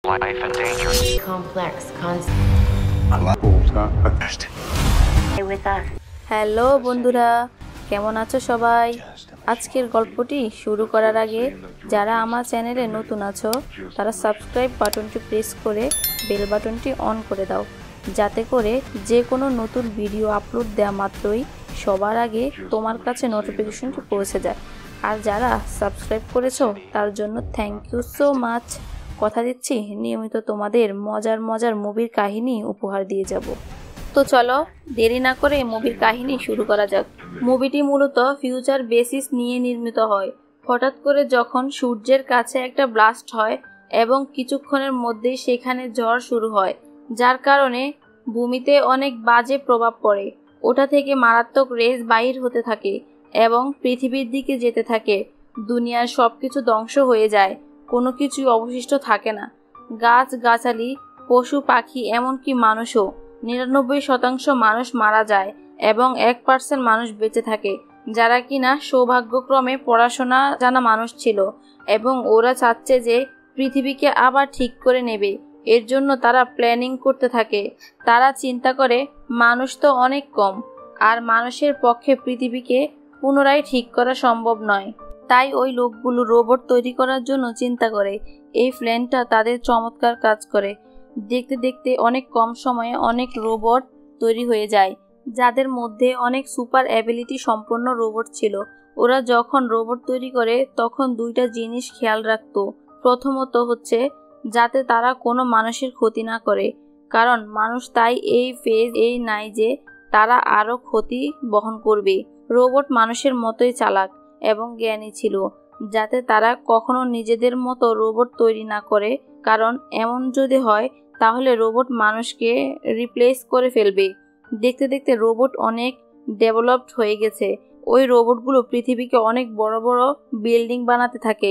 Life and danger. Complex concept with us. Hello বন্ধুরা, কেমন আছো সবাই? আজকের গল্পটি শুরু করার আগে যারা আমার চ্যানেলে নতুন আছো তারা সাবস্ক্রাইব বাটনটি প্রেস করে বেল বাটনটি অন করে দাও, যাতে করে যে কোনো নতুন ভিডিও আপলোড দেওয়া মাত্রই সবার আগে তোমার কাছে নোটিফিকেশনটি পৌঁছে যায়। আর যারা সাবস্ক্রাইব করেছো তার জন্য থ্যাংক ইউ সো মাচ। কথা দিচ্ছি নিয়মিত তোমাদের মজার মজার মুভির কাহিনী উপহার দিয়ে যাব। তো চলো দেরি না করে মুভির কাহিনী শুরু করা যাক। মুভিটি মূলত ফিউচার বেসিস নিয়ে নির্মিত হয়। হঠাৎ করে যখন সূর্যের কাছে একটা ব্লাস্ট হয় এবং কিছুক্ষণের মধ্যেই সেখানে ঝড় শুরু হয়, যার কারণে ভূমিতে অনেক বাজে প্রভাব পড়ে। ওটা থেকে মারাত্মক রেস বাহির হতে থাকে এবং পৃথিবীর দিকে যেতে থাকে। দুনিয়ার সবকিছু ধ্বংস হয়ে যায়, কোনো কিছুই অবশিষ্ট থাকে না। গাছ গাছালি, পশু পাখি, এমনকি মানুষও। 99% মানুষ মারা যায় এবং 1% মানুষ বেঁচে থাকে, যারা কিনা সৌভাগ্যক্রমে পড়াশোনা জানা মানুষ ছিল এবং ওরা চাচ্ছে যে পৃথিবীকে আবার ঠিক করে নেবে। এর জন্য তারা প্ল্যানিং করতে থাকে। তারা চিন্তা করে মানুষ তো অনেক কম, আর মানুষের পক্ষে পৃথিবীকে পুনরায় ঠিক করা সম্ভব নয়। তাই ওই লোকগুলো রোবট তৈরি করার জন্য চিন্তা করে। এই প্ল্যানটা তাদের চমৎকার কাজ করে। দেখতে দেখতে অনেক কম সময়ে অনেক রোবট তৈরি হয়ে যায়, যাদের মধ্যে অনেক সুপার অ্যাবিলিটি সম্পন্ন রোবট ছিল। ওরা যখন রোবট তৈরি করে তখন দুইটা জিনিস খেয়াল রাখতো। প্রথমত হচ্ছে যাতে তারা কোনো মানুষের ক্ষতি না করে, কারণ মানুষ তাই এই ফেজ নাই যে তারা আরও ক্ষতি বহন করবে। রোবট মানুষের মতোই চালাক এবং জ্ঞানী ছিল, যাতে তারা কখনো নিজেদের মতো রোবট তৈরি না করে, কারণ এমন যদি হয় তাহলে রোবট মানুষকে রিপ্লেস করে ফেলবে। দেখতে দেখতে রোবট অনেক ডেভেলপড হয়ে গেছে। ওই রোবটগুলো পৃথিবীকে অনেক বড় বড় বিল্ডিং বানাতে থাকে,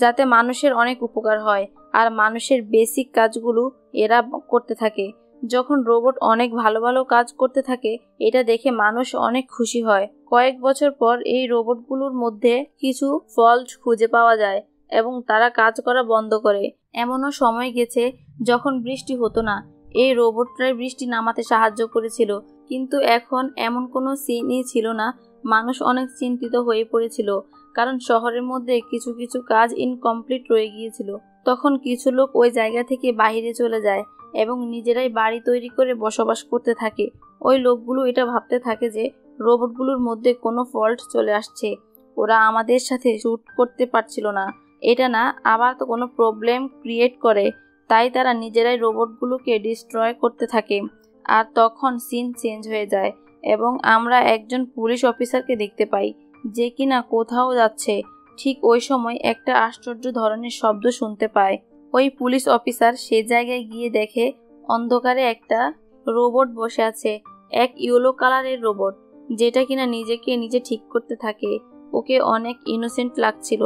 যাতে মানুষের অনেক উপকার হয়, আর মানুষের বেসিক কাজগুলো এরা করতে থাকে। যখন রোবট অনেক ভালো ভালো কাজ করতে থাকে, এটা দেখে মানুষ অনেক খুশি হয়। কয়েক বছর পর এই রোবটগুলোর মধ্যে কিছু ফল্ট খুঁজে পাওয়া যায় এবং তারা কাজ করা বন্ধ করে। এমনও সময় গেছে যখন বৃষ্টি হতো না। এই রোবটরাই বৃষ্টি নামাতে সাহায্য করেছিল, কিন্তু এখন এমন কোনো সিনই ছিল না। মানুষ অনেক চিন্তিত হয়ে পড়েছিল, কারণ শহরের মধ্যে কিছু কিছু কাজ ইনকমপ্লিট রয়ে গিয়েছিল। তখন কিছু লোক ওই জায়গা থেকে বাইরে চলে যায় এবং নিজেরাই বাড়ি তৈরি করে বসবাস করতে থাকে। ওই লোকগুলো এটা ভাবতে থাকে যে রোবটগুলোর মধ্যে কোনো ফল্ট চলে আসছে, ওরা আমাদের সাথে শুট করতে পারছিল না, এটা না আবার তো কোনো প্রবলেম ক্রিয়েট করে। তাই তারা নিজেরাই রোবটগুলোকে ডিস্ট্রয় করতে থাকে। আর তখন সিন চেঞ্জ হয়ে যায় এবং আমরা একজন পুলিশ অফিসারকে দেখতে পাই, যে কিনা কোথাও যাচ্ছে। ঠিক ওই সময় একটা আশ্চর্য ধরনের শব্দ শুনতে পায়। ওই পুলিশ অফিসার সে জায়গায় গিয়ে দেখে অন্ধকারে একটা রোবট বসে আছে, এক ইয়েলো কালারের রোবট, যেটা কিনা নিজেকে নিজে ঠিক করতে থাকে। ওকে অনেক ইনোসেন্ট লাগছিল।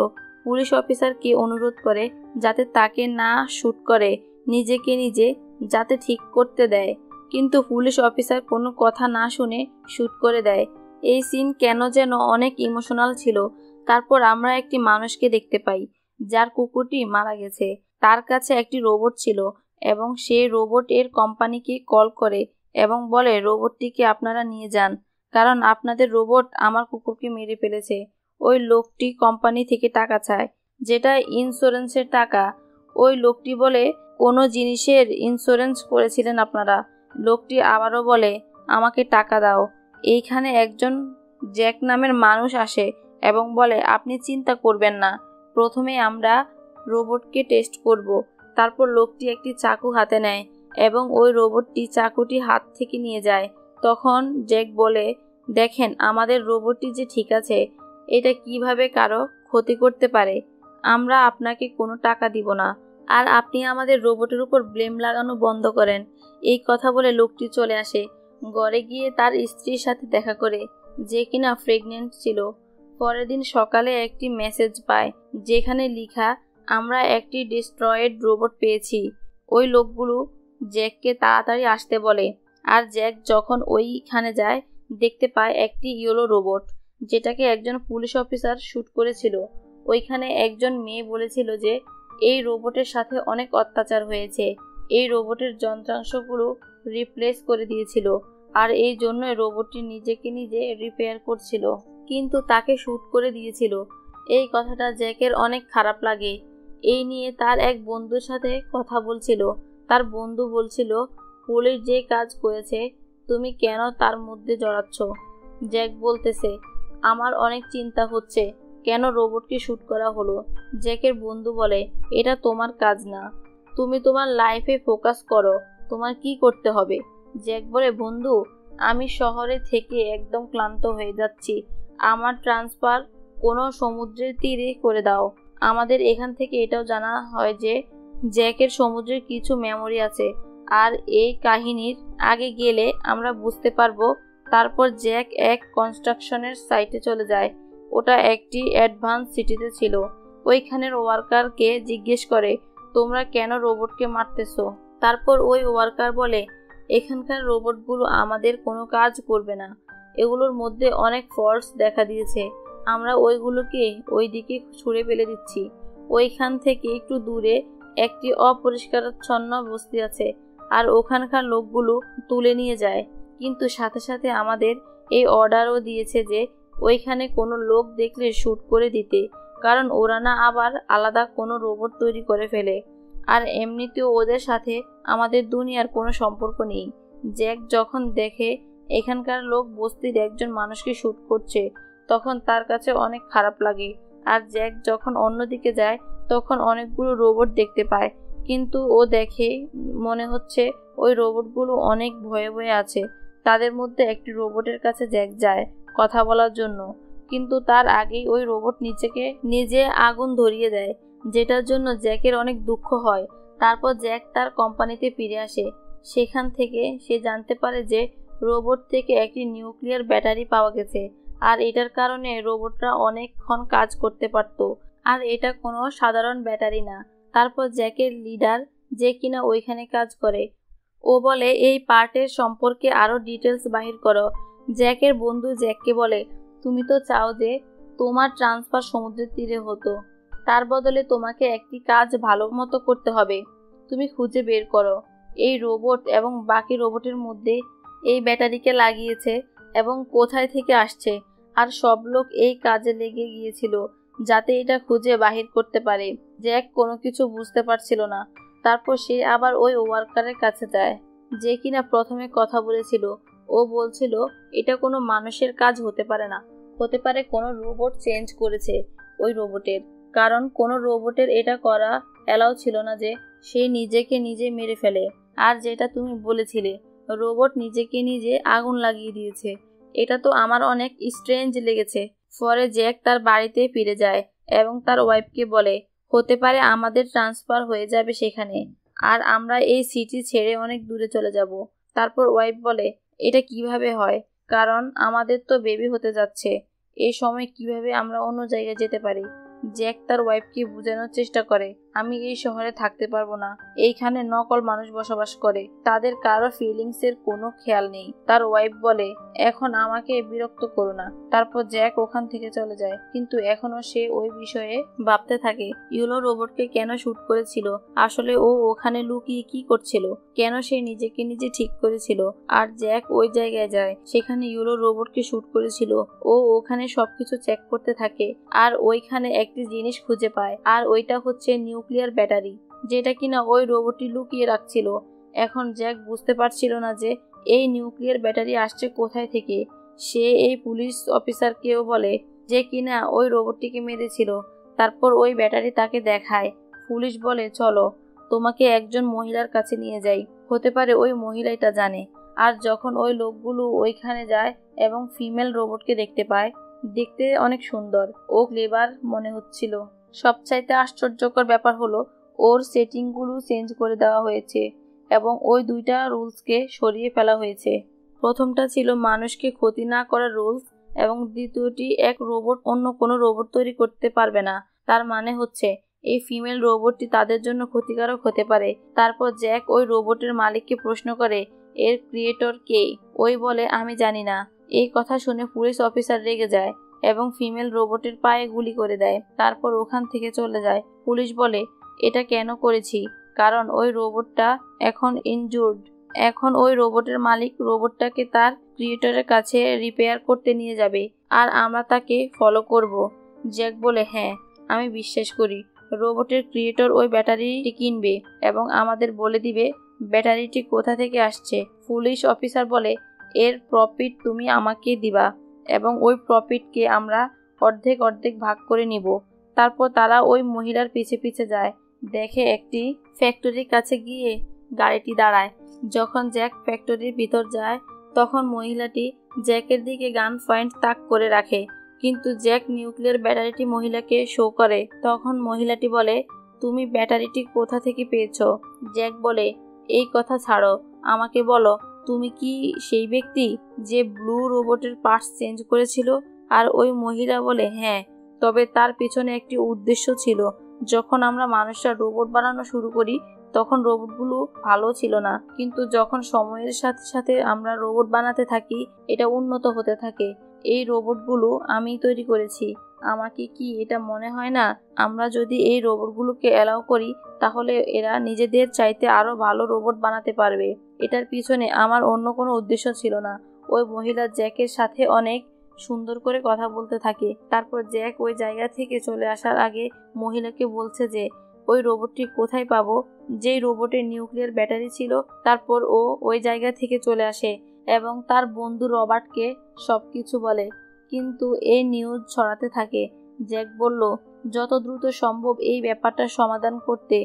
পুলিশ অফিসারকে অনুরোধ করে যাতে তাকে না শুট করে, নিজেকে নিজে যাতে ঠিক করতে দেয়, কিন্তু পুলিশ অফিসার কোনো কথা না শুনে শুট করে দেয়। এই সিন কেন যেন অনেক ইমোশনাল ছিল। তারপর আমরা একটি মানুষকে দেখতে পাই, যার কুকুরটি মারা গেছে। তার কাছে একটি রোবট ছিল এবং সে রোবট এর কোম্পানিকে কল করে এবং বলে রোবটটিকে আপনারা নিয়ে যান, কারণ আপনাদের রোবট আমার কুকুরকে মেরে ফেলেছে। ওই লোকটি কোম্পানি থেকে টাকা চায়, যেটা ইন্স্যুরেন্সের টাকা। ওই লোকটি বলে কোনো জিনিসের ইন্স্যুরেন্স করেছিলেন আপনারা? লোকটি আবারও বলে আমাকে টাকা দাও। এইখানে একজন জ্যাক নামের মানুষ আসে এবং বলে আপনি চিন্তা করবেন না, প্রথমে আমরা রোবটকে টেস্ট করব। তারপর লোকটি একটি চাকু হাতে নেয় এবং ওই রোবটটি চাকুটি হাত থেকে নিয়ে যায়। তখন জ্যাক বলে দেখেন আমাদের রোবটটি যে ঠিক আছে, এটা কিভাবে কারো ক্ষতি করতে পারে। আমরা আপনাকে কোনো টাকা দিব না, আর আপনি আমাদের রোবটের উপর ব্লেম লাগানো বন্ধ করেন। এই কথা বলে লোকটি চলে আসে। ঘরে গিয়ে তার স্ত্রীর সাথে দেখা করে, যে কিনা প্রেগনেন্ট ছিল। পরের দিন সকালে একটি মেসেজ পায়, যেখানে লেখা আমরা একটি ডিস্ট্রয়েড রোবট পেয়েছি। ওই লোকগুলো জ্যাককে তাড়াতাড়ি আসতে বলে, আর জ্যাক যখন ওইখানে যায় দেখতে পায় একটি ইয়েলো রোবট, যেটাকে একজন পুলিশ অফিসার শুট করেছিল। ওইখানে একজন মেয়ে বলেছিল যে এই রোবটের সাথে অনেক অত্যাচার হয়েছে। এই রোবটের যন্ত্রাংশগুলো রিপ্লেস করে দিয়েছিল, আর এই জন্যই রোবটটি নিজেকে নিজে রিপেয়ার করছিল, কিন্তু তাকে শ্যুট করে দিয়েছিল। এই কথাটা জ্যাকের অনেক খারাপ লাগে। এই নিয়ে তার এক বন্ধুর সাথে কথা বলছিল। তার বন্ধু বলছিল, পুলিশ যে কাজ করেছে তুমি কেন তার মধ্যে জড়াচ্ছ? জ্যাক বলতেছে, আমার অনেক চিন্তা হচ্ছে কেন রোবটকে শ্যুট করা হলো। জ্যাকের বন্ধু বলে, এটা তোমার কাজ না, তুমি তোমার লাইফে ফোকাস করো, তোমার কি করতে হবে। জ্যাক বলে, বন্ধু আমি শহরে থেকে একদম ক্লান্ত হয়ে যাচ্ছি, আমার ট্রান্সফার কোনো সমুদ্রের তীরে করে দাও। আমাদের এখান থেকে এটাও জানা হয় যে জ্যাকের সমুদ্রের কিছু মেমোরি আছে, আর এই কাহিনীর আগে গেলে আমরা বুঝতে পারবো। তারপর জ্যাক এক কনস্ট্রাকশনের সাইটে চলে যায়। ওটা একটি অ্যাডভান্স সিটিতে ছিল। ওইখানের ওয়ার্কারকে জিজ্ঞেস করে, তোমরা কেন রোবটকে মারতেছো? তারপর ওই ওয়ার্কার বলে, এখানকার রোবটগুলো আমাদের কোনো কাজ করবে না, এগুলোর মধ্যে অনেক ফল্টস দেখা দিয়েছে, আমরা ওইগুলোকে ওই দিকে ছুঁড়ে ফেলে দিচ্ছি। ওইখান থেকে একটু দূরে একটি অপরিষ্কারচ্ছন্ন বস্তি আছে, আর ওখানকার লোকগুলো তুলে নিয়ে যায়। কিন্তু সাথে সাথে আমাদের এই অর্ডারও দিয়েছে যে ওইখানে কোনো লোক দেখলে শ্যুট করে দিতে, কারণ ওরা না আবার আলাদা কোনো রোবট তৈরি করে ফেলে। আর এমনিতেও ওদের সাথে আমাদের দুনিয়ার কোনো সম্পর্ক নেই। জ্যাক যখন দেখে এখানকার লোক বস্তির একজন মানুষকে শ্যুট করছে, তখন তার কাছে অনেক খারাপ লাগে। আর জ্যাক যখন অন্যদিকে যায় তখন অনেকগুলো রোবট দেখতে পায়, কিন্তু ও দেখে মনে হচ্ছে ওই রোবটগুলো অনেক ভয়ে ভয়ে আছে। তাদের মধ্যে একটি রোবটের কাছে জ্যাক যায় কথা বলার জন্য, কিন্তু তার আগেই ওই রোবট নিজে আগুন ধরিয়ে দেয়, যেটার জন্য জ্যাকের অনেক দুঃখ হয়। তারপর জ্যাক তার কোম্পানিতে ফিরে আসে। সেখান থেকে সে জানতে পারে যে রোবট থেকে একটি নিউক্লিয়ার ব্যাটারি পাওয়া গেছে, আর এটার কারণে রোবটরা অনেকক্ষণ কাজ করতে পারত, আর এটা কোনো সাধারণ ব্যাটারি না। তারপর জ্যাকের লিডার, যে কিনা ওইখানে কাজ করে, ও বলে এই পার্টের সম্পর্কে আরো ডিটেলস বাহির করো। জ্যাকের বন্ধু জ্যাককে বলে, তুমি তো চাও যে তোমার ট্রান্সফার সমুদ্রের তীরে হতো, তার বদলে তোমাকে একটি কাজ ভালো মতো করতে হবে। তুমি খুঁজে বের করো এই রোবট এবং বাকি রোবটের মধ্যে এই ব্যাটারিকে লাগিয়েছে এবং কোথায় থেকে আসছে, আর সব লোক এই কাজে লেগে গিয়েছিল যাতে এটা খুঁজে বাহির করতে পারে। জ্যাক কোনো কিছু বুঝতে পারছিল না। তারপর সে আবার ওই ওয়ার্কারের কাছে যায়, যে কিনা প্রথমে কথা বলেছিল। ও বলছিল এটা কোনো মানুষের কাজ হতে পারে না, হতে পারে কোনো রোবট চেঞ্জ করেছে ওই রোবটের, কারণ কোনো রোবটের এটা করা অ্যালাউ ছিল না যে সে নিজেকে নিজে মেরে ফেলে। আর যেটা তুমি বলেছিলে রোবট নিজেকে নিজে আগুন লাগিয়ে দিয়েছে, এটা তো আমার অনেক স্ট্রেঞ্জ লেগেছে। পরে জ্যাক তার বাড়িতে ফিরে যায় এবং তার ওয়াইফকে বলে, হতে পারে আমাদের ট্রান্সফার হয়ে যাবে সেখানে, আর আমরা এই সিটি ছেড়ে অনেক দূরে চলে যাব। তারপর ওয়াইফ বলে, এটা কিভাবে হয়, কারণ আমাদের তো বেবি হতে যাচ্ছে, এই সময় কিভাবে আমরা অন্য জায়গায় যেতে পারি। জ্যাক তার ওয়াইফকে বোঝানোর চেষ্টা করে, আমি এই শহরে থাকতে পারবো না, এইখানে নকল মানুষ বসবাস করে, তাদের কারো ফিলিংসের কোনো খেয়াল নেই। তার ওয়াইফ বলে, এখন আমাকে বিরক্ত করো না। তারপর জ্যাক ওখান থেকে চলে যায়, কিন্তু এখনো সে ওই বিষয়ে ভাবতে থাকে, ইউলো রোবটকে কেন শ্যুট করেছিল, আসলে ও ওখানে লুকিয়ে কি করছিল, কেন সে নিজেকে নিজে ঠিক করেছিল। আর জ্যাক ওই জায়গায় যায়, সেখানে ইউলো রোবটকে শ্যুট করেছিল। ও ওখানে সবকিছু চেক করতে থাকে, আর ওইখানে একটি জিনিস খুঁজে পায়, আর ওইটা হচ্ছে নিউক্লিয়ার ব্যাটারি, যেটা কিনা ওই রোবটটি লুকিয়ে রাখছিল। এখন জ্যাক বুঝতে পারছিল না যে এই নিউক্লিয়ার ব্যাটারি আসছে কোথায় থেকে। সে এই পুলিশ অফিসারকেও বলে, যে কিনা ওই রোবটটিকে মেরেছিল। তারপর ওই ব্যাটারি তাকে দেখায়। পুলিশ বলে, চলো তোমাকে একজন মহিলার কাছে নিয়ে যাই, হতে পারে ওই মহিলা এটা জানে। আর যখন ওই লোকগুলো ওইখানে যায় এবং ফিমেল রোবটকে দেখতে পায়, দেখতে অনেক সুন্দর ও ক্লেভার মনে হচ্ছিল। সবচাইতে আশ্চর্যকর ব্যাপার হলো ওর সেটিংগুলো চেঞ্জ করে দেওয়া হয়েছে এবং ওই দুইটা রুলসকে সরিয়ে ফেলা হয়েছে। প্রথমটা ছিল মানুষকে ক্ষতি না করার রুলস, এবং দ্বিতীয়টি এক রোবট অন্য কোনো রোবট তৈরি করতে পারবে না। তার মানে হচ্ছে এই ফিমেল রোবটটি তাদের জন্য ক্ষতিকারক হতে পারে। তারপর জ্যাক ওই রোবটের মালিককে প্রশ্ন করে, এর ক্রিয়েটর কে? ওই বলে, আমি জানি না। এই কথা শুনে পুলিশ অফিসার রেগে যায় এবং ফিমেল রোবটের পায়ে গুলি করে দেয়। তারপর ওখান থেকে চলে যায়। পুলিশ বলে, এটা কেন করেছি, কারণ ওই রোবটটা এখন ইনজুর্ড। এখন ওই রোবটের মালিক রোবটটাকে তার ক্রিয়েটরের কাছে রিপেয়ার করতে নিয়ে যাবে, আর আমরা তাকে ফলো করব। জ্যাক বলে, হ্যাঁ, আমি বিশ্বাস করি। রোবটের ক্রিয়েটর ওই ব্যাটারিটি কিনবে এবং আমাদের বলে দিবে ব্যাটারিটি কোথা থেকে আসছে। পুলিশ অফিসার বলে, এর প্রফিট তুমি আমাকে দিবা এবং ওই প্রফিটকে আমরা অর্ধেক অর্ধেক ভাগ করে নিব। তারপর তারা ওই মহিলার পিছে পিছে যায়, দেখে একটি ফ্যাক্টরির কাছে গিয়ে গাড়িটি দাঁড়ায়। যখন জ্যাক ফ্যাক্টরির ভিতর যায় তখন মহিলাটি জ্যাকের দিকে গান পয়েন্ট তাক করে রাখে, কিন্তু জ্যাক নিউক্লিয়ার ব্যাটারিটি মহিলাকে শো করে। তখন মহিলাটি বলে, তুমি ব্যাটারিটি কোথা থেকে পেয়েছো? জ্যাক বলে, এই কথা ছাড়ো, আমাকে বলো তুমি কি সেই ব্যক্তি যে ব্লু রোবটের পার্টস চেঞ্জ করেছিল? আর ওই মহিলা বলে, হ্যাঁ, তবে তার পিছনে একটি উদ্দেশ্য ছিল। যখন আমরা মানুষরা রোবট বানানো শুরু করি তখন রোবটগুলো ভালো ছিল না, কিন্তু যখন সময়ের সাথে সাথে আমরা রোবট বানাতে থাকি এটা উন্নত হতে থাকে। এই রোবটগুলো আমি তৈরি করেছি। আমাকে কি এটা মনে হয় না আমরা যদি এই রোবটগুলোকে অ্যালাউ করি তাহলে এরা নিজেদের চাইতে আরো ভালো রোবট বানাতে পারবে। এটার পিছনে আমার অন্য কোনো উদ্দেশ্য ছিল না। ওই মহিলা জ্যাকের সাথে অনেক সুন্দর করে কথা বলতে থাকে। তারপর জ্যাক ওই জায়গা থেকে চলে আসার আগে মহিলাকে বলছে যে ওই রোবটটি কোথায় পাবো, যেই রোবটের নিউক্লিয়ার ব্যাটারি ছিল। তারপর ও ওই জায়গা থেকে চলে আসে এবং তার বন্ধু রবার্টকে সবকিছু বলে, কিন্তু এই নিউজ ছড়াতে থাকে। জ্যাক বলল যত দ্রুত সম্ভব এই ব্যাপারটা সমাধান করতে।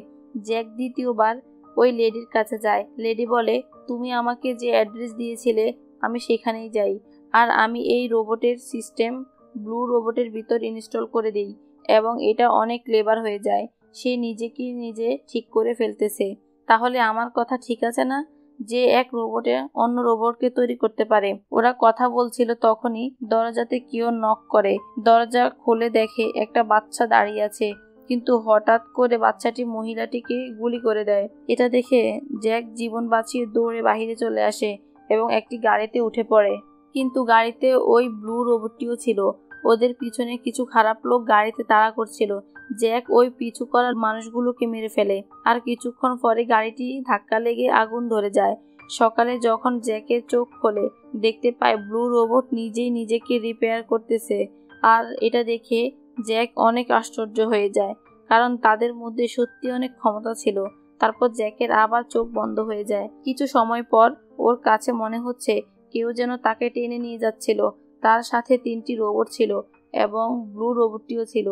জ্যাক দ্বিতীয়বার ওই লেডির কাছে যায়। লেডি বলে, তুমি আমাকে যে অ্যাড্রেস দিয়েছিলে আমি সেখানেই যাই, আর আমি এই রোবটের সিস্টেম ব্লু রোবটের ভিতর ইনস্টল করে দিই এবং এটা অনেক ক্লেভার হয়ে যায়। সে নিজেকে নিজে ঠিক করে ফেলতেছে। তাহলে আমার কথা ঠিক আছে না, যে এক রোবটে অন্য রোবটকে তৈরি করতে পারে? ওরা কথা বলছিল তখনই দরজাতে কেউ নক করে। দরজা খুলে দেখে একটা বাচ্চা দাঁড়িয়ে আছে, কিন্তু হঠাৎ করে বাচ্চাটি মহিলাটিকে গুলি করে দেয়। এটা দেখে জ্যাক জীবন বাঁচিয়ে দৌড়ে বাহিরে চলে আসে এবং একটি গাড়িতে উঠে পড়ে। কিন্তু গাড়িতে ওই ব্লু রোবটটিও ছিল। ওদের পিছনে কিছু খারাপ লোক গাড়িতে তাড়া করছিল। জ্যাক ওই পিছু করার মানুষগুলোকে মেরে ফেলে, আর কিছুক্ষণ পরে গাড়িটি ধাক্কা লেগে আগুন ধরে যায়। সকালে যখন জ্যাকের চোখ খোলে দেখতে পায় ব্লু রোবট নিজেই নিজেকে রিপেয়ার করতেছে, আর এটা দেখে জ্যাক অনেক আশ্চর্য হয়ে যায়, কারণ তাদের মধ্যে সত্যি অনেক ক্ষমতা ছিল। তারপর জ্যাকের আবার চোখ বন্ধ হয়ে যায়। কিছু সময় পর ওর কাছে মনে হচ্ছে কেউ যেন তাকে টেনে নিয়ে যাচ্ছিল। তার সাথে 3টি রোবট ছিল এবং ব্লু রোবটটিও ছিল,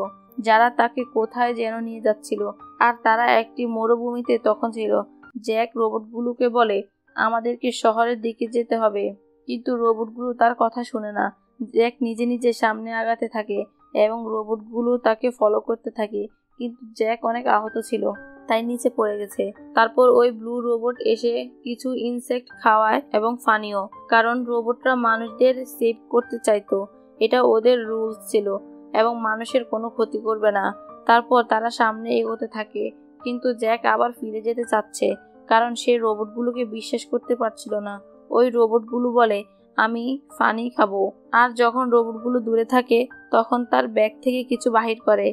যারা তাকে কোথায় যেন নিয়ে যাচ্ছিল, আর তারা একটি মরুভূমিতে তখন ছিল। জ্যাক রোবটগুলোকে বলে, আমাদেরকে শহরের দিকে যেতে হবে, কিন্তু রোবটগুলো তার কথা শুনে না। জ্যাক নিজে নিজে সামনে আগাতে থাকে এবং রোবটগুলো তাকে ফলো করতে থাকে, কিন্তু জ্যাক অনেক আহত ছিল, তাই নিচে পড়ে গেছে। তারপর ওই ব্লু রোবট এসে কিছু ইনসেক্ট খাওয়ায় এবং পানীয়, কারণ রোবটরা মানুষদের সেভ করতে চাইতো। এটা ওদের রুলস ছিল এবং মানুষের কোনো ক্ষতি করবে না। তারপর তারা সামনে এগোতে থাকে, কিন্তু জ্যাক আবার ফিরে যেতে চাচ্ছে, কারণ সে রোবটগুলোকে বিশ্বাস করতে পারছিল না। ওই রোবটগুলো বলে, আমি পানি খাবো। আর যখন রোবটগুলো দূরে থাকে তখন তার ব্যাগ থেকে কিছু বাহির করে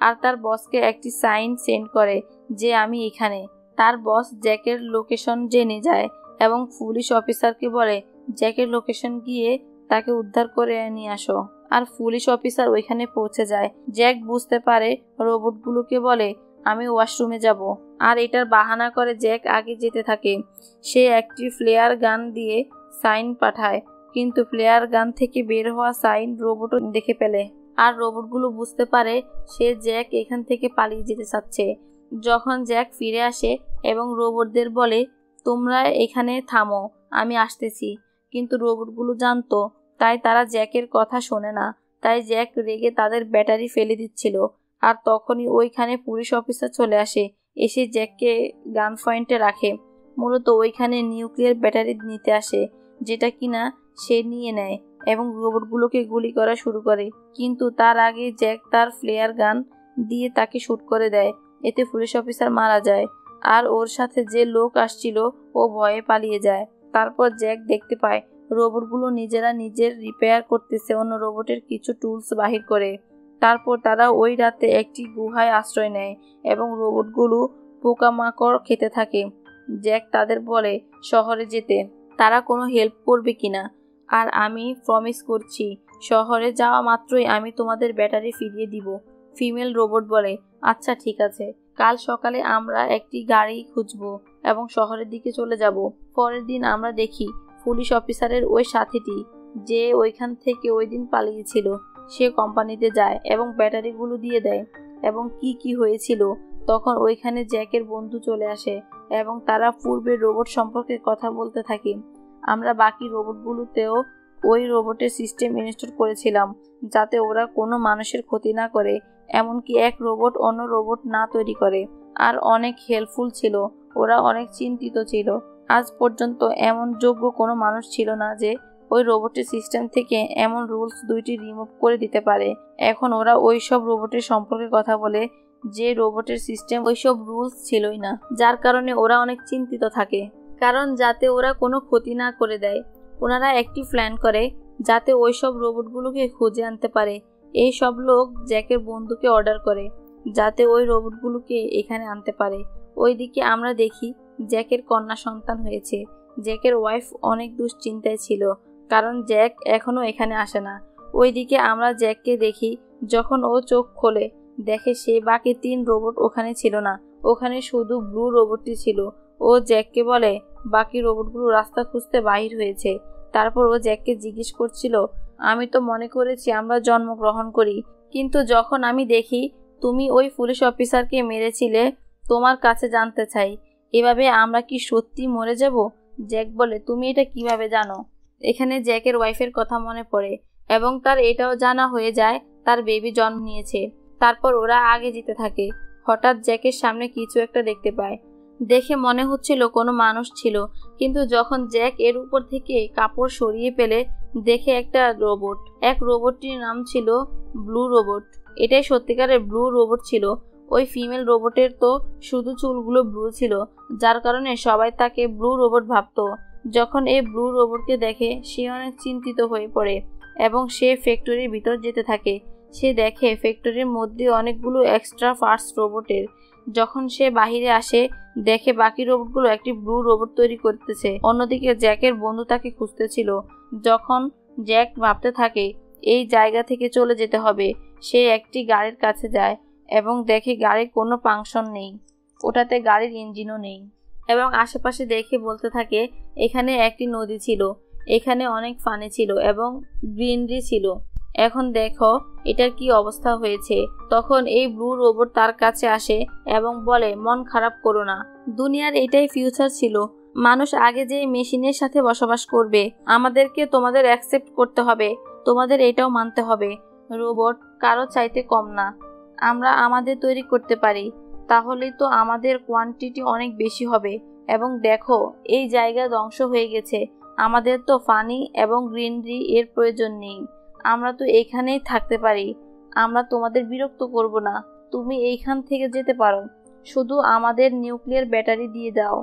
আর তার বসকে একটি সাইন সেন্ড করে যে আমি এখানে। তার বস জ্যাকের লোকেশন জেনে যায় এবং পুলিশ অফিসারকে বলে জ্যাকের লোকেশন গিয়ে তাকে উদ্ধার করে নিয়ে আসো। আর পুলিশ অফিসার ওইখানে পৌঁছে যায়। জ্যাক বুঝতে পারে রোবটগুলোকে বলে, আমি ওয়াশরুমে যাব, আর এটার বাহানা করে জ্যাক আগে যেতে থাকে। সে একটি ফ্লেয়ার গান দিয়ে সাইন পাঠায়, কিন্তু ফ্লেয়ার গান থেকে বের হওয়া সাইন রোবটও দেখে ফেলে, আর রোবটগুলো বুঝতে পারে সে জ্যাক এখান থেকে পালিয়ে যেতে চাচ্ছে। যখন জ্যাক ফিরে আসে এবং রোবটদের বলে, তোমরা এখানে থামো, আমি আসতেছি, কিন্তু রোবটগুলো জানতো, তাই তারা জ্যাকের কথা শোনে না। তাই জ্যাক রেগে তাদের ব্যাটারি ফেলে দিচ্ছিল, আর তখনই ওইখানে পুলিশ অফিসার চলে আসে, এসে জ্যাককে গান পয়েন্টে রাখে। মূলত ওইখানে নিউক্লিয়ার ব্যাটারি নিতে আসে, যেটা কিনা সে নিয়ে নেয় এবং রোবটগুলোকে গুলি করা শুরু করে, কিন্তু তার আগে জ্যাক তার ফ্লেয়ার গান দিয়ে তাকে শুট করে দেয়। এতে পুলিশ অফিসার মারা যায়, আর ওর সাথে যে লোক আসছিল ও ভয়ে পালিয়ে যায়। তারপর জ্যাক দেখতে পায় রোবটগুলো নিজেরা নিজের রিপেয়ার করতেছে অন্য রোবটের কিছু টুলস বাহির করে। তারপর তারা ওই রাতে একটি গুহায় আশ্রয় নেয় এবং রোবটগুলো পোকামাকড় খেতে থাকে। জ্যাক তাদের বলে শহরে যেতে, তারা কোনো হেল্প করবে কিনা। আর আমি প্রমিস করছি, শহরে যাওয়া মাত্রই আমি তোমাদের ব্যাটারি ফিরিয়ে দিব। ফিমেল রোবট বলে, আচ্ছা ঠিক আছে, কাল সকালে আমরা একটি গাড়ি খুঁজবো এবং শহরের দিকে চলে যাব। পরের দিন আমরা দেখি পুলিশ অফিসারের ওই সাথীটি যে ওইখান থেকে ওই দিন পালিয়েছিল, সে কোম্পানিতে যায় এবং ব্যাটারিগুলো দিয়ে দেয়। এবং কি হয়েছিল তখন ওইখানে জ্যাকের বন্ধু চলে আসে এবং তারা পূর্বের রোবট সম্পর্কে কথা বলতে থাকে। আমরা বাকি রোবটগুলোতেও ওই রোবটের সিস্টেম ইনস্টল করেছিলাম যাতে ওরা কোনো মানুষের ক্ষতি না করে, এমনকি এক রোবট অন্য রোবট না তৈরি করে। আর অনেক হেল্পফুল ছিল, ওরা অনেক চিন্তিত ছিল। আজ পর্যন্ত এমন যোগ্য কোনো মানুষ ছিল না যে ওই রোবটের সিস্টেম থেকে এমন রুলস দুইটি রিমুভ করে দিতে পারে। এখন ওরা ওই সব রোবটের সম্পর্কে কথা বলে যে রোবটের সিস্টেম ওইসব রুলস ছিলই না, যার কারণে ওরা অনেক চিন্তিত থাকে, কারণ যাতে ওরা কোনো ক্ষতি না করে দেয়। ওনারা একটি প্ল্যান করে যাতে ওইসব রোবটগুলোকে খুঁজে আনতে পারে। এই সব লোক জ্যাকের বন্ধুকে অর্ডার করে যাতে ওই রোবটগুলোকে এখানে আনতে পারে। ওইদিকে আমরা দেখি জ্যাকের কন্যা সন্তান হয়েছে। জ্যাকের ওয়াইফ অনেক দুশ্চিন্তায় ছিল কারণ জ্যাক এখনো এখানে আসে না। ওইদিকে আমরা জ্যাককে দেখি যখন ও চোখ খোলে, দেখে সে বাকি 3 রোবট ওখানে ছিল না, ওখানে শুধু ব্লু রোবটটি ছিল। ও জ্যাককে বলে বাকি রোবটগুলো রাস্তা খুঁজতে বাহির হয়েছে। তারপর ও জ্যাককে জিজ্ঞেস করছিল, আমি তো মনে করেছি আমরা জন্মগ্রহণ করি, কিন্তু যখন আমি দেখি তুমি ওই পুলিশ অফিসারকে মেরেছিলে, তোমার কাছে জানতে চাই এভাবে আমরা কি সত্যি মরে যাব? জ্যাক বলে, তুমি এটা কিভাবে জানো? এখানে জ্যাকের ওয়াইফের কথা মনে পড়ে এবং তার এটাও জানা হয়ে যায় তার বেবি জন্ম নিয়েছে। তারপর ওরা আগে যেতে থাকে। হঠাৎ জ্যাকের সামনে কিছু একটা দেখতে পায়। দেখে মনে হচ্ছিল কোনো মানুষ ছিল, কিন্তু যখন জ্যাক এর উপর থেকে কাপড় সরিয়ে ফেলে দেখে একটা রোবট। এক রোবটটির নাম ছিল ব্লু রোবট। এটাই সত্যিকারের ব্লু রোবট ছিল। ওই ফিমেল রোবটের তো শুধু চুলগুলো ব্লু ছিল, যার কারণে সবাই তাকে ব্লু রোবট ভাবতো। যখন এই ব্লু রোবটকে দেখে সে অনেক চিন্তিত হয়ে পড়ে এবং সে ফ্যাক্টরির ভিতর যেতে থাকে। সে দেখে ফ্যাক্টরির মধ্যে অনেকগুলো এক্সট্রা পার্টস রোবটের। যখন সে বাহিরে আসে দেখে বাকি রোবটগুলো একটি ব্লু রোবট তৈরি করতেছে। অন্যদিকে জ্যাকের বন্ধু তাকে খুঁজতেছিল। যখন জ্যাক ভাবতে থাকে এই জায়গা থেকে চলে যেতে হবে, সে একটি গাড়ির কাছে যায় এবং দেখে গাড়ির কোনো ফাংশন নেই, ওটাতে গাড়ির ইঞ্জিনও নেই। এবং আশেপাশে দেখে বলতে থাকে এখানে একটি নদী ছিল, এখানে অনেক পানি ছিল এবং গ্রিনারি ছিল। এখন দেখো এটার কি অবস্থা হয়েছে। তখন এই ব্লু রোবট তার কাছে আসে এবং বলে, মন খারাপ করো না, দুনিয়ার এটাই ফিউচার ছিল। মানুষ আগে যে মেশিনের সাথে বসবাস করবে, আমাদেরকে তোমাদের অ্যাকসেপ্ট করতে হবে, তোমাদের এটাও মানতে হবে। রোবট কারো চাইতে কম না, আমরা আমাদের তৈরি করতে পারি, তাহলেই তো আমাদের কোয়ান্টিটি অনেক বেশি হবে। এবং দেখো এই জায়গা ধ্বংস হয়ে গেছে, আমাদের তো ফানি এবং গ্রিনারি এর প্রয়োজন নেই, আমরা তো এখানেই থাকতে পারি, আমরা তোমাদের বিরক্ত করব না, তুমি এইখান থেকে যেতে পারো, শুধু আমাদের নিউক্লিয়ার ব্যাটারি দিয়ে দাও।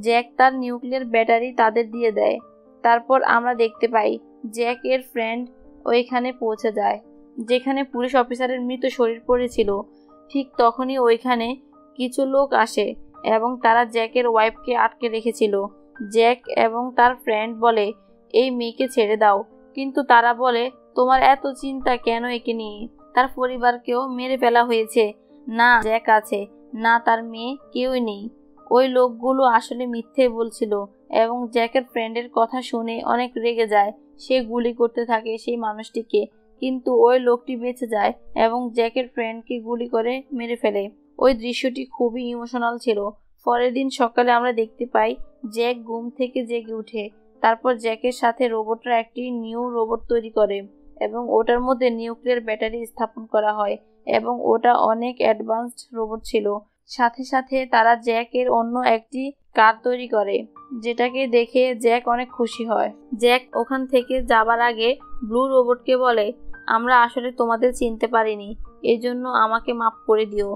জ্যাক তার নিউক্লিয়ার ব্যাটারি তাদের দিয়ে দেয়। তারপর আমরা দেখতে পাই জ্যাক এর ফ্রেন্ড ওইখানে পৌঁছে যায় যেখানে পুলিশ অফিসারের মৃত শরীর পড়েছিল। ঠিক তখনই ওইখানে কিছু লোক আসে এবং তারা জ্যাকের ওয়াইফকে আটকে রেখেছিল। জ্যাক এবং তার ফ্রেন্ড বলে এই মেয়েকে ছেড়ে দাও, কিন্তু তারা বলে তোমার এত চিন্তা কেন একে নিয়ে? তার পরিবারকেও মেরে ফেলা হয়েছে, না জ্যাক আছে না তার মেয়ে, কেউই নেই। ওই লোকগুলো আসলে মিথ্যে বলছিল এবং জ্যাকের ফ্রেন্ডের কথা শুনে অনেক রেগে যায়। সে গুলি করতে থাকে সেই মানুষটিকে, কিন্তু ওই লোকটি বেঁচে যায় এবং জ্যাকের ফ্রেন্ডকে গুলি করে মেরে ফেলে। ওই দৃশ্যটি খুবই ইমোশনাল ছিল। পরের দিন সকালে আমরা দেখতে পাই জ্যাক ঘুম থেকে জেগে উঠে। তারপর জ্যাকের সাথে রোবটরা একটি নিউ রোবট তৈরি করে এবং ওটার মধ্যে নিউক্লিয়ার ব্যাটারি স্থাপন করা হয় এবং ওটা অনেক অ্যাডভান্সড রোবট ছিল। সাথে সাথে তারা জ্যাকের অন্য একটি কার তৈরি করে, যেটাকে দেখে জ্যাক অনেক খুশি হয়। জ্যাক ওখান থেকে যাবার আগে ব্লু রোবটকে বলে, আমরা আসলে তোমাদের চিনতে পারিনি, এজন্য আমাকে মাফ করে দিও।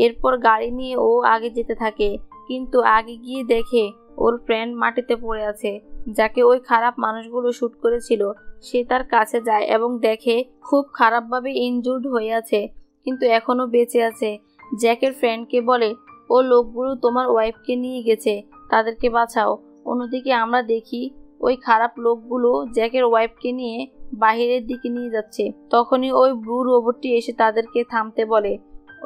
এরপর গাড়ি নিয়ে ও আগে যেতে থাকে, কিন্তু আগে গিয়ে দেখে ওর ফ্রেন্ড মাটিতে পড়ে আছে, যাকে ওই খারাপ মানুষগুলো শুট করেছিল সে তার কাছে যায় এবং দেখে খুব খারাপভাবে ইনজুর্ড হয়ে আছে, কিন্তু এখনো বেঁচে আছে। জ্যাকের ফ্রেন্ডকে বলে, ও লোকগুলো তোমার ওয়াইফকে নিয়ে গেছে, তাদেরকে বাঁচাও। অন্যদিকে আমরা দেখি ওই খারাপ লোকগুলো জ্যাকের ওয়াইফকে নিয়ে বাহিরের দিকে নিয়ে যাচ্ছে। তখনই ওই ব্লু রোবটটি এসে তাদেরকে থামতে বলে।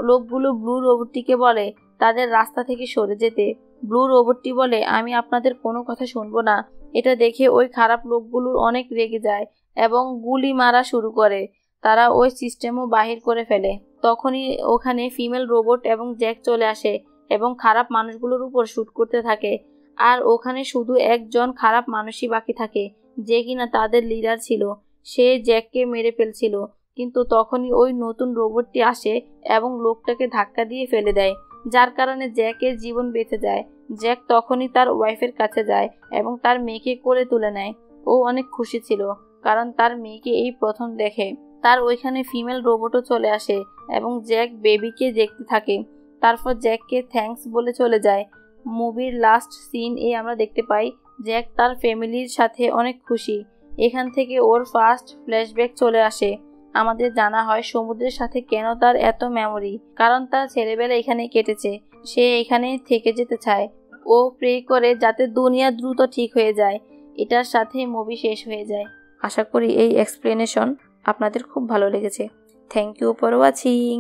লোকগুলো ব্লু রোবটটিকে বলে তাদের রাস্তা থেকে সরে যেতে। ব্লু রোবটটি বলে, আমি আপনাদের কোনো কথা শুনবো না। এটা দেখে ওই খারাপ লোকগুলোর অনেক রেগে যায় এবং গুলি মারা শুরু করে। তারা ওই সিস্টেমও বাহির করে ফেলে। তখনই ওখানে ফিমেল রোবট এবং জ্যাক চলে আসে এবং খারাপ মানুষগুলোর উপর শুট করতে থাকে। আর ওখানে শুধু একজন খারাপ মানুষই বাকি থাকে, যে কিনা তাদের লিডার ছিল। সে জ্যাককে মেরে ফেলছিল, কিন্তু তখনই ওই নতুন রোবটটি আসে এবং লোকটাকে ধাক্কা দিয়ে ফেলে দেয়, যার কারণে জ্যাকের জীবন বেঁচে যায়। জ্যাক তখনই তার ওয়াইফের কাছে যায় এবং তার মেয়েকে কোলে তুলে নেয়। ও অনেক খুশি ছিল, কারণ তার মেয়েকে এই প্রথম দেখে। তার ওইখানে ফিমেল রোবটও চলে আসে এবং জ্যাক বেবিকে দেখতে থাকে। তারপর জ্যাককে থ্যাঙ্কস বলে চলে যায়। মুভির লাস্ট সিন আমরা দেখতে পাই জ্যাক তার ফ্যামিলির সাথে অনেক খুশি। এখান থেকে ওর ফার্স্ট ফ্ল্যাশব্যাক চলে আসে। আমাদের জানা হয় সমুদ্রের সাথে কেন তার এত মেমোরি, কারণ তার ছেলেবেলা এখানে কেটেছে। সে এখানে থেকে যেতে চায়। ও প্রে করে যাতে দুনিয়া দ্রুত ঠিক হয়ে যায়। এটার সাথে মুভি শেষ হয়ে যায়। আশা করি এই এক্সপ্লেনেশন আপনাদের খুব ভালো লেগেছে। Thank you for watching.